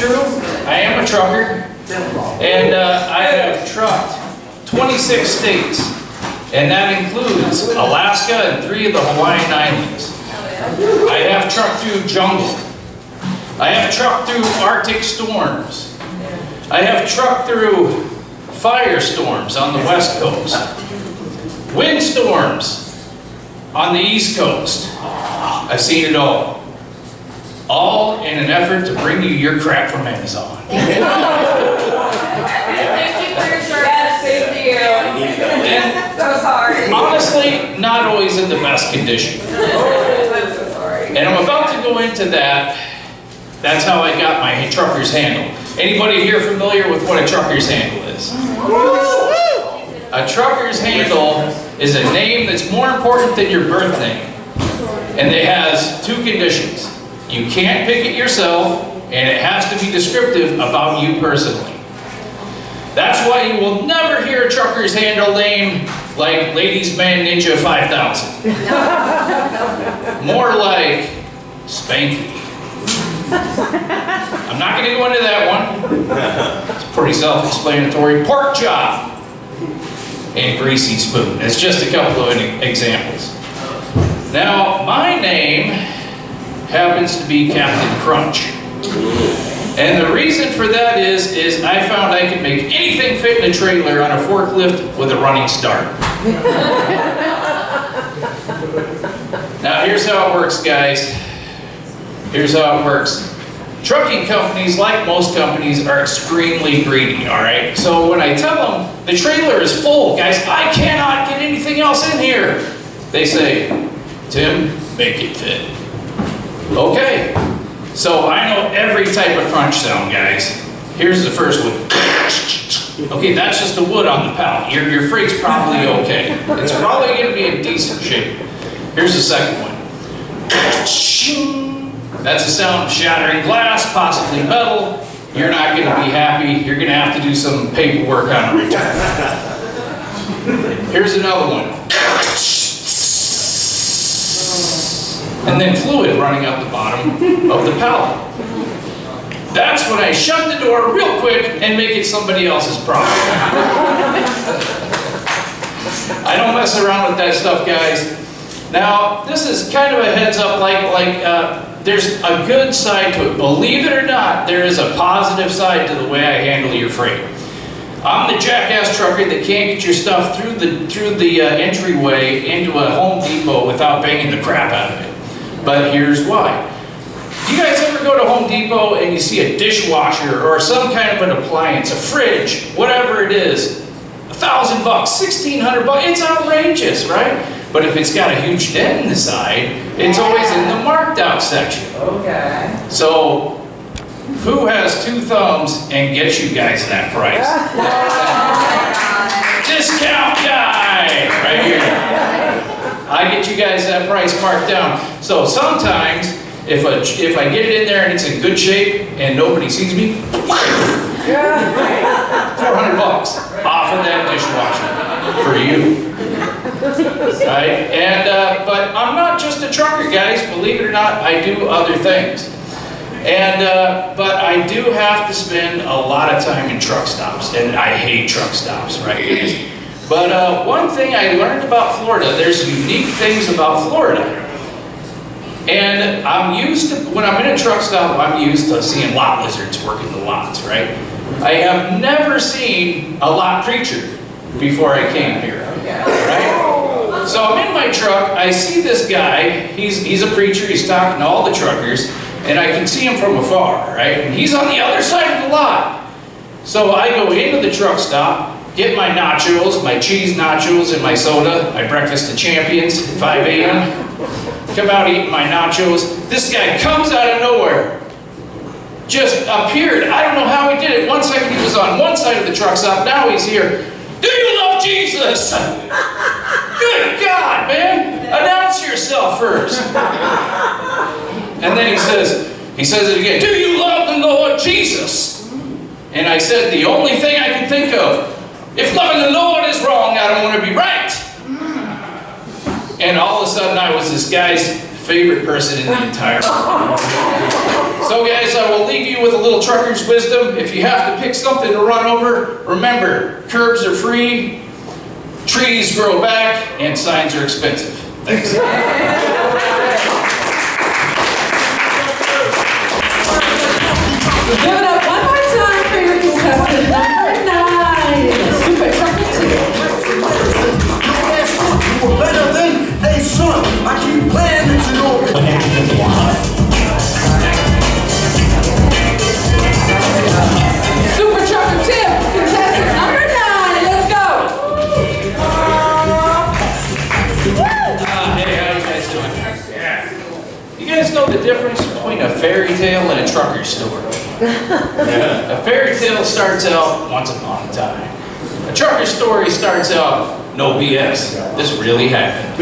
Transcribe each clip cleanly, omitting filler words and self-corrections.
true. I am a trucker. And I have trucked 26 states. And that includes Alaska and 3 of the Hawaiian Islands. I have trucked through jungle. I have trucked through Arctic storms. I have trucked through firestorms on the West Coast. Windstorms on the East Coast. I've seen it all. All in an effort to bring you your crap from Amazon. Thank you for your service. Thank you. And So sorry. honestly, not always in the best condition. I'm so sorry. And I'm about to go into that. That's how I got my trucker's handle. Anybody here familiar with what a trucker's handle is? A trucker's handle is a name that's more important than your birth name. And it has 2 conditions. You can't pick it yourself, and it has to be descriptive about you personally. That's why you will never hear a trucker's handle name like Ladies Man Ninja 5000. More like Spanky. I'm not going to go into that one. It's pretty self-explanatory. Pork chop and greasy spoon. It's just a couple of examples. Now, my name happens to be Captain Crunch. And the reason for that is I found I could make anything fit in a trailer on a forklift with a running start. Now here's how it works, guys. Here's how it works. Trucking companies, like most companies, are extremely greedy, all right? So when I tell them, the trailer is full, guys, I cannot get anything else in here. They say, Tim, make it fit. Okay, so I know every type of crunch sound, guys. Here's the first one. Okay, that's just the wood on the pallet. Your freight's probably okay. It's probably gonna be in decent shape. Here's the second one. That's the sound of shattering glass, possibly metal. You're not gonna be happy. You're gonna have to do some paperwork on a return. Here's another one. And then fluid running up the bottom of the pallet. That's when I shut the door real quick and make it somebody else's problem. I don't mess around with that stuff, guys. Now, this is kind of a heads up, there's a good side to it. Believe it or not, there is a positive side to the way I handle your freight. I'm the jackass trucker that can't get your stuff through the entryway into a Home Depot without banging the crap out of it. But here's why. You guys ever go to Home Depot and you see a dishwasher or some kind of an appliance, a fridge, whatever it is, $1,000, $1,600, it's outrageous, right? But if it's got a huge dent in the side, it's always in the marked out section. Okay. So, who has 2 thumbs and gets you guys that price? Discount guy, right here. I get you guys that price marked down. So sometimes, if I get it in there and it's in good shape and nobody sees me, $400 off of that dishwasher for you. Right? And but I'm not just a trucker, guys. Believe it or not, I do other things. And but I do have to spend a lot of time in truck stops, and I hate truck stops, right? But one thing I learned about Florida, there's unique things about Florida. And I'm used to, when I'm in a truck stop, I'm used to seeing lot lizards working the lots, right? I have never seen a lot preacher before I came here, right? So I'm in my truck, I see this guy, he's a preacher, he's talking to all the truckers, and I can see him from afar, right? And he's on the other side of the lot. So I go into the truck stop, get my nachos, my cheese nachos and my soda, my breakfast of champions at 5 a.m. Come out eating my nachos. This guy comes out of nowhere. Just appeared. I don't know how he did it. 1 second he was on one side of the truck stop, now he's here. Do you love Jesus? Good God, man. Announce yourself first. And then he says it again. Do you love the Lord Jesus? And I said, the only thing I can think of, if loving the Lord is wrong, I don't want to be right. And all of a sudden I was this guy's favorite person in the entire world. So guys, I will leave you with a little trucker's wisdom. If you have to pick something to run over, remember, curbs are free, trees grow back, and signs are expensive. Thanks. Give it up one more time for your contestant number 9, Super Trucker 2. You were better than a son. I keep playing that you know. Super Trucker 2, contestant number 9, let's go! Hey, how you guys doing? You guys know the difference between a fairy tale and a trucker story? A fairy tale starts out once upon a time. A trucker story starts out, no BS, this really happened.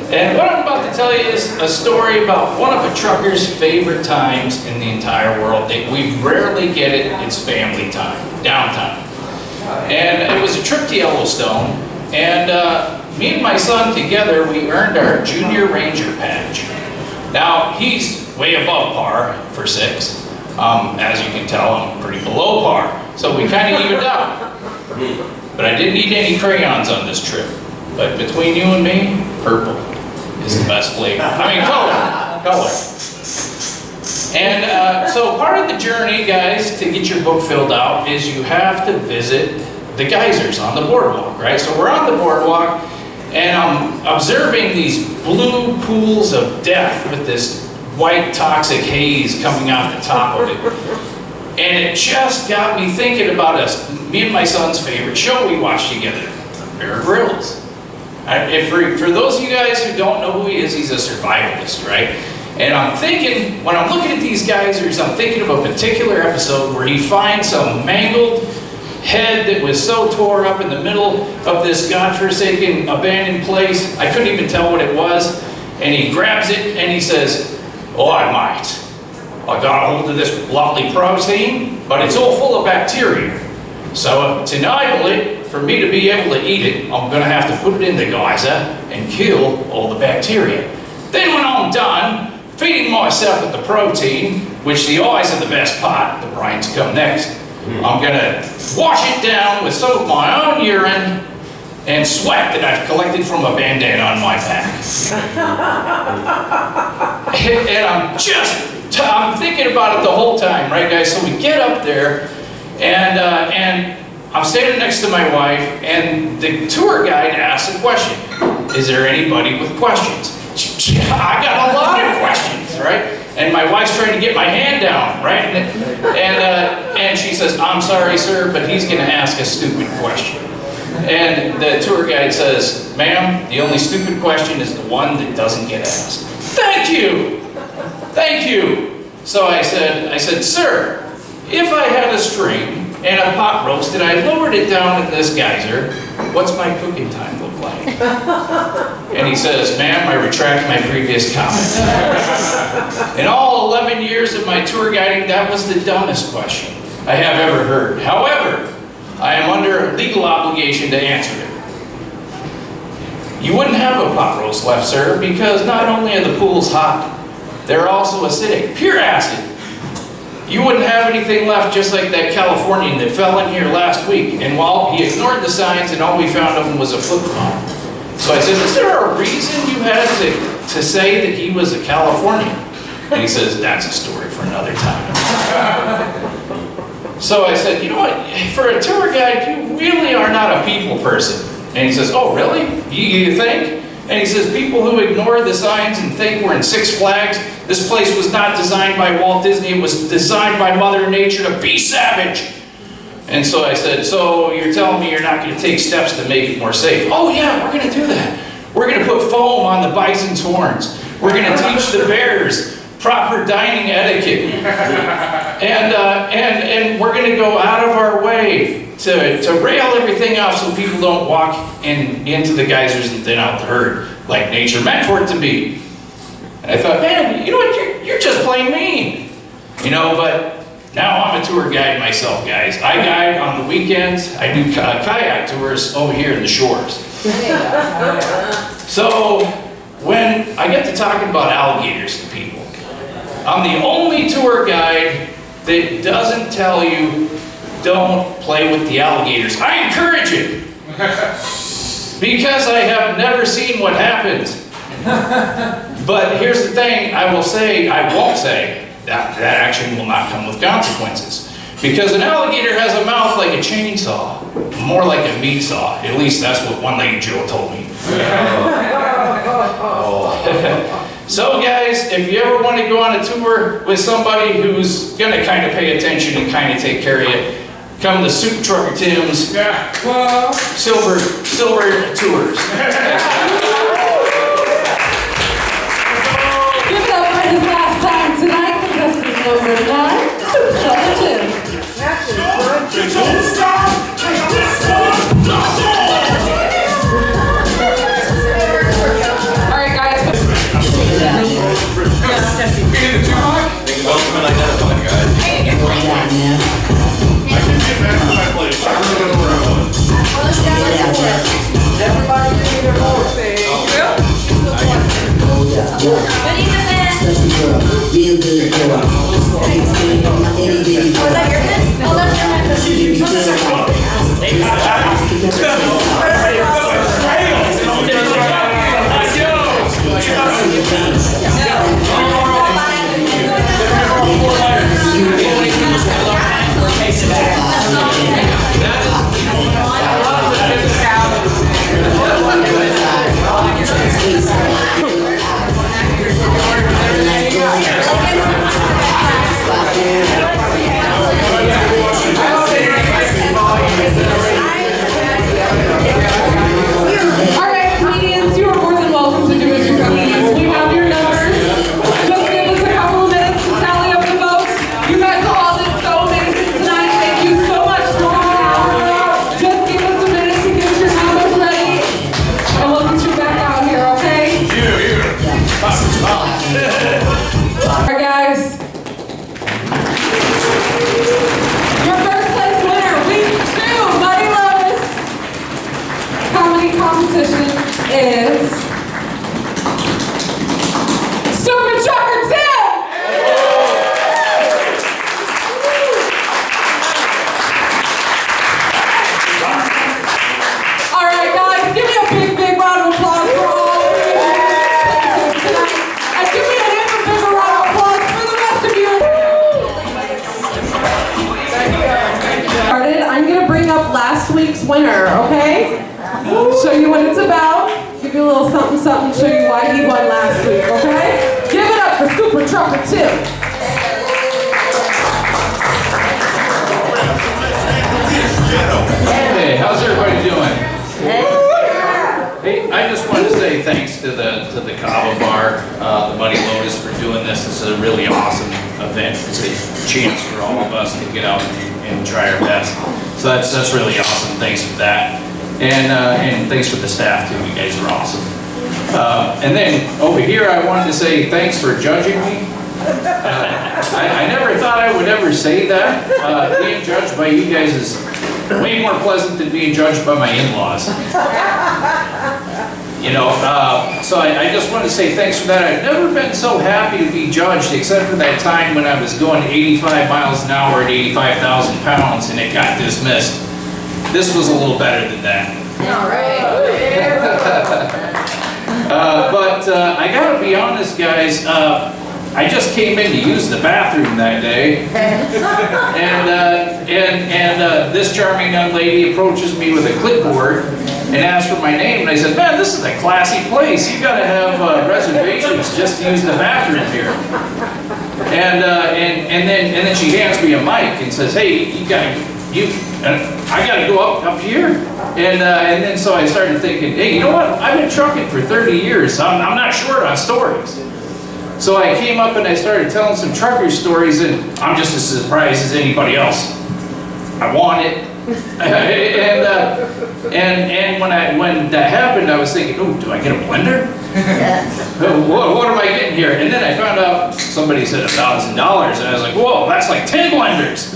And what I'm about to tell you is a story about one of a trucker's favorite times in the entire world. We rarely get it, it's family time, downtime. And it was a trip to Yellowstone, and me and my son together, we earned our Junior Ranger badge. Now, he's way above par for 6. As you can tell, I'm pretty below par, so we kind of evened out. But I didn't need any crayons on this trip. But between you and me, purple is the best flavor. I mean, color. And so part of the journey, guys, to get your book filled out is you have to visit the geysers on the boardwalk, right? So we're on the boardwalk, and I'm observing these blue pools of death with this white toxic haze coming off the top of it. And it just got me thinking about me and my son's favorite show we watched together, Bear Grylls. For those of you guys who don't know who he is, he's a survivalist, right? And I'm thinking, when I'm looking at these geysers, I'm thinking of a particular episode where he finds some mangled head that was so tore up in the middle of this godforsaken abandoned place, I couldn't even tell what it was. And he grabs it and he says, "Oh, I might. I got a hold of this lovely protein, but it's all full of bacteria. So to enable it, for me to be able to eat it, I'm gonna have to put it in the geyser and kill all the bacteria. Then when I'm done feeding myself with the protein, which the eyes are the best part, the brains come next, I'm gonna wash it down with some of my own urine and sweat that I've collected from a bandana on my back." And I'm thinking about it the whole time, right guys? So we get up there, and I'm standing next to my wife, and the tour guide asks a question. "Is there anybody with questions?" I got a lot of questions, right? And my wife's trying to get my hand down, right? And she says, "I'm sorry, sir, but he's gonna ask a stupid question." And the tour guide says, "Ma'am, the only stupid question is the one that doesn't get asked." "Thank you, thank you." So I said, "Sir, if I had a string and a pot roast and I lowered it down in this geyser, what's my cooking time look like?" And he says, "Ma'am, I retract my previous comment." In all 11 years of my tour guiding, that was the dumbest question I have ever heard. However, I am under a legal obligation to answer it. You wouldn't have a pot roast left, sir, because not only are the pools hot, they're also acidic, pure acid. You wouldn't have anything left, just like that Californian that fell in here last week, and while he ignored the signs and all we found of him was a flip-flop." So I said, "Is there a reason you had to say that he was a Californian?" And he says, "That's a story for another time." So I said, "You know what, for a tour guide, you really are not a people person." And he says, "Oh, really? You think?" And he says, "People who ignore the signs and think we're in Six Flags, this place was not designed by Walt Disney, it was designed by Mother Nature to be savage." And so I said, "So you're telling me you're not going to take steps to make it more safe?" "Oh yeah, we're going to do that. We're going to put foam on the bison's horns. We're going to teach the bears proper dining etiquette. And we're going to go out of our way to rail everything off so people don't walk into the geysers and thin out the herd like nature meant for it to be." And I thought, man, you know what, you're just plain mean. You know, but now I'm a tour guide myself, guys. I guide on the weekends. I do kayak tours over here in the shores. So when I get to talking about alligators to people, I'm the only tour guide that doesn't tell you don't play with the alligators. I encourage it because I have never seen what happens. But here's the thing, I won't say that action will not come with consequences. Because an alligator has a mouth like a chainsaw, more like a meat saw. At least that's what one lady Joe told me. So guys, if you ever want to go on a tour with somebody who's going to kind of pay attention and kind of take care of you, come to Super Trucker Tim's Silver Tours. Give it up for his last time tonight, contestant number 9, Super Trucker Tim. Alright guys. Welcome and identified, guys. Everybody give me their vote, say. Real good girl. Can't stand on my itty bitty girl. Oh, that's your pen? Oh, that's your pen. Alright, comedians, you are more than welcome to do as you please. We have your numbers. Just give us a couple of minutes to tally up the votes. You guys all did so amazing tonight. Thank you so much for coming out. Just give us a minute to get your numbers ready, and we'll get you back out here, okay? Alright, guys. Your first place winner, week 2, Muddy Lotus comedy competition is Super Trucker Tim! Alright guys, give me a big round of applause for all of you tonight. And give me an even bigger round of applause for the rest of you. I'm gonna bring up last week's winner, okay? Show you what it's about. Give you a little something, show you why he won last week, okay? Give it up for Super Trucker Tim. Hey, how's everybody doing? Hey, I just want to say thanks to the Kava Bar, the Muddy Lotus for doing this. This is a really awesome event. It's a chance for all of us to get out and try our best. So that's really awesome. Thanks for that. And thanks for the staff too. You guys are awesome. And then over here, I wanted to say thanks for judging me. I never thought I would ever say that. Being judged by you guys is way more pleasant than being judged by my in-laws. You know, so I just want to say thanks for that. I've never been so happy to be judged, except for that time when I was going 85 miles an hour at 85,000 pounds and it got dismissed. This was a little better than that. All right. But I gotta be honest, guys, I just came in to use the bathroom that day, and this charming young lady approaches me with a clipboard and asks for my name, and I said, "Man, this is a classy place. You gotta have reservations just to use the bathroom here." And then she hands me a mic and says, "Hey, I gotta go up here." And then so I started thinking, hey, you know what? I've been trucking for 30 years. I'm not short on stories. So I came up and I started telling some trucker stories, and I'm just as surprised as anybody else. I want it. and when that happened, I was thinking, oh, do I get a blender? What am I getting here? And then I found out somebody said $1,000, and I was like, whoa, that's like 10 blenders.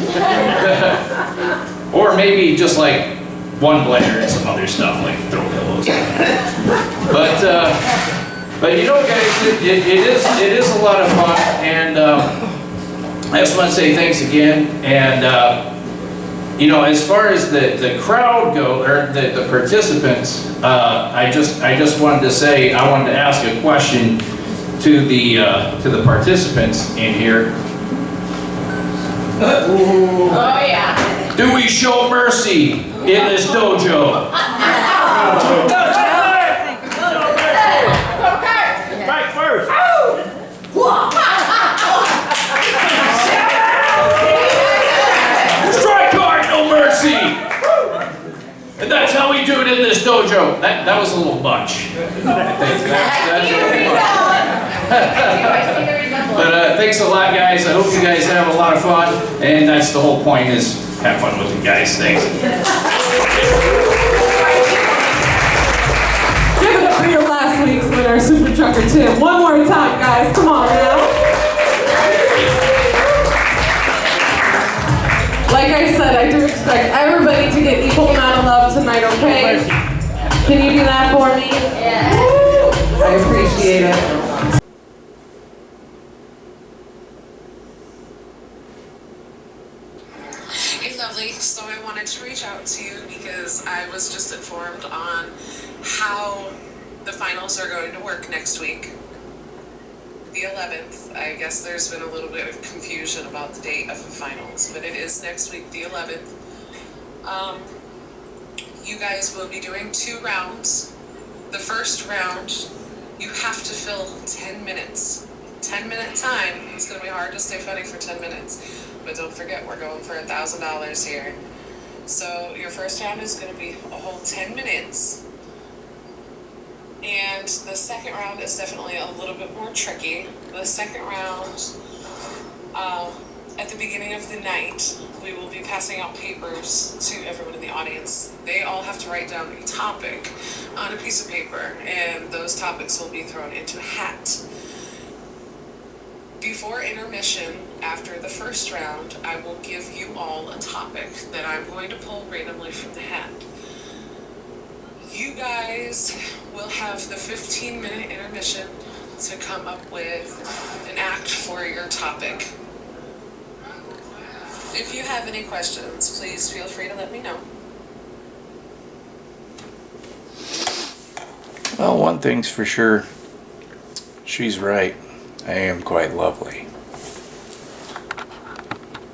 Or maybe just like one blender and some other stuff like throw pillows. But But you know, guys, it is a lot of fun, and I just want to say thanks again. And you know, as far as the crowd go, or the participants, I just wanted to say, I wanted to ask a question to the participants in here. Oh, yeah. Do we show mercy in this dojo? Right first. Strike hard, no mercy. And that's how we do it in this dojo. That was a little much. I think that's a little much. But thanks a lot, guys. I hope you guys have a lot of fun. And that's the whole point, is have fun with you guys. Thanks. Give it up for your last week's winner, Super Trucker Tim. One more time, guys. Come on now. Like I said, I do expect everybody to get equal amount of love tonight, okay? Can you do that for me? Yeah. I appreciate it. Hey lovely, so I wanted to reach out to you because I was just informed on how the finals are going to work next week. The 11th, I guess there's been a little bit of confusion about the date of the finals, but it is next week, the 11th. You guys will be doing 2 rounds. The first round, you have to fill 10 minutes. 10-minute time. It's going to be hard to stay funny for 10 minutes. But don't forget, we're going for $1,000 here. So your first round is going to be a whole 10 minutes. And the second round is definitely a little bit more tricky. The second round, at the beginning of the night, we will be passing out papers to everyone in the audience. They all have to write down a topic on a piece of paper, and those topics will be thrown into a hat. Before intermission, after the first round, I will give you all a topic that I'm going to pull randomly from the hat. You guys will have the 15-minute intermission to come up with an act for your topic. If you have any questions, please feel free to let me know. Well, one thing's for sure. She's right. I am quite lovely.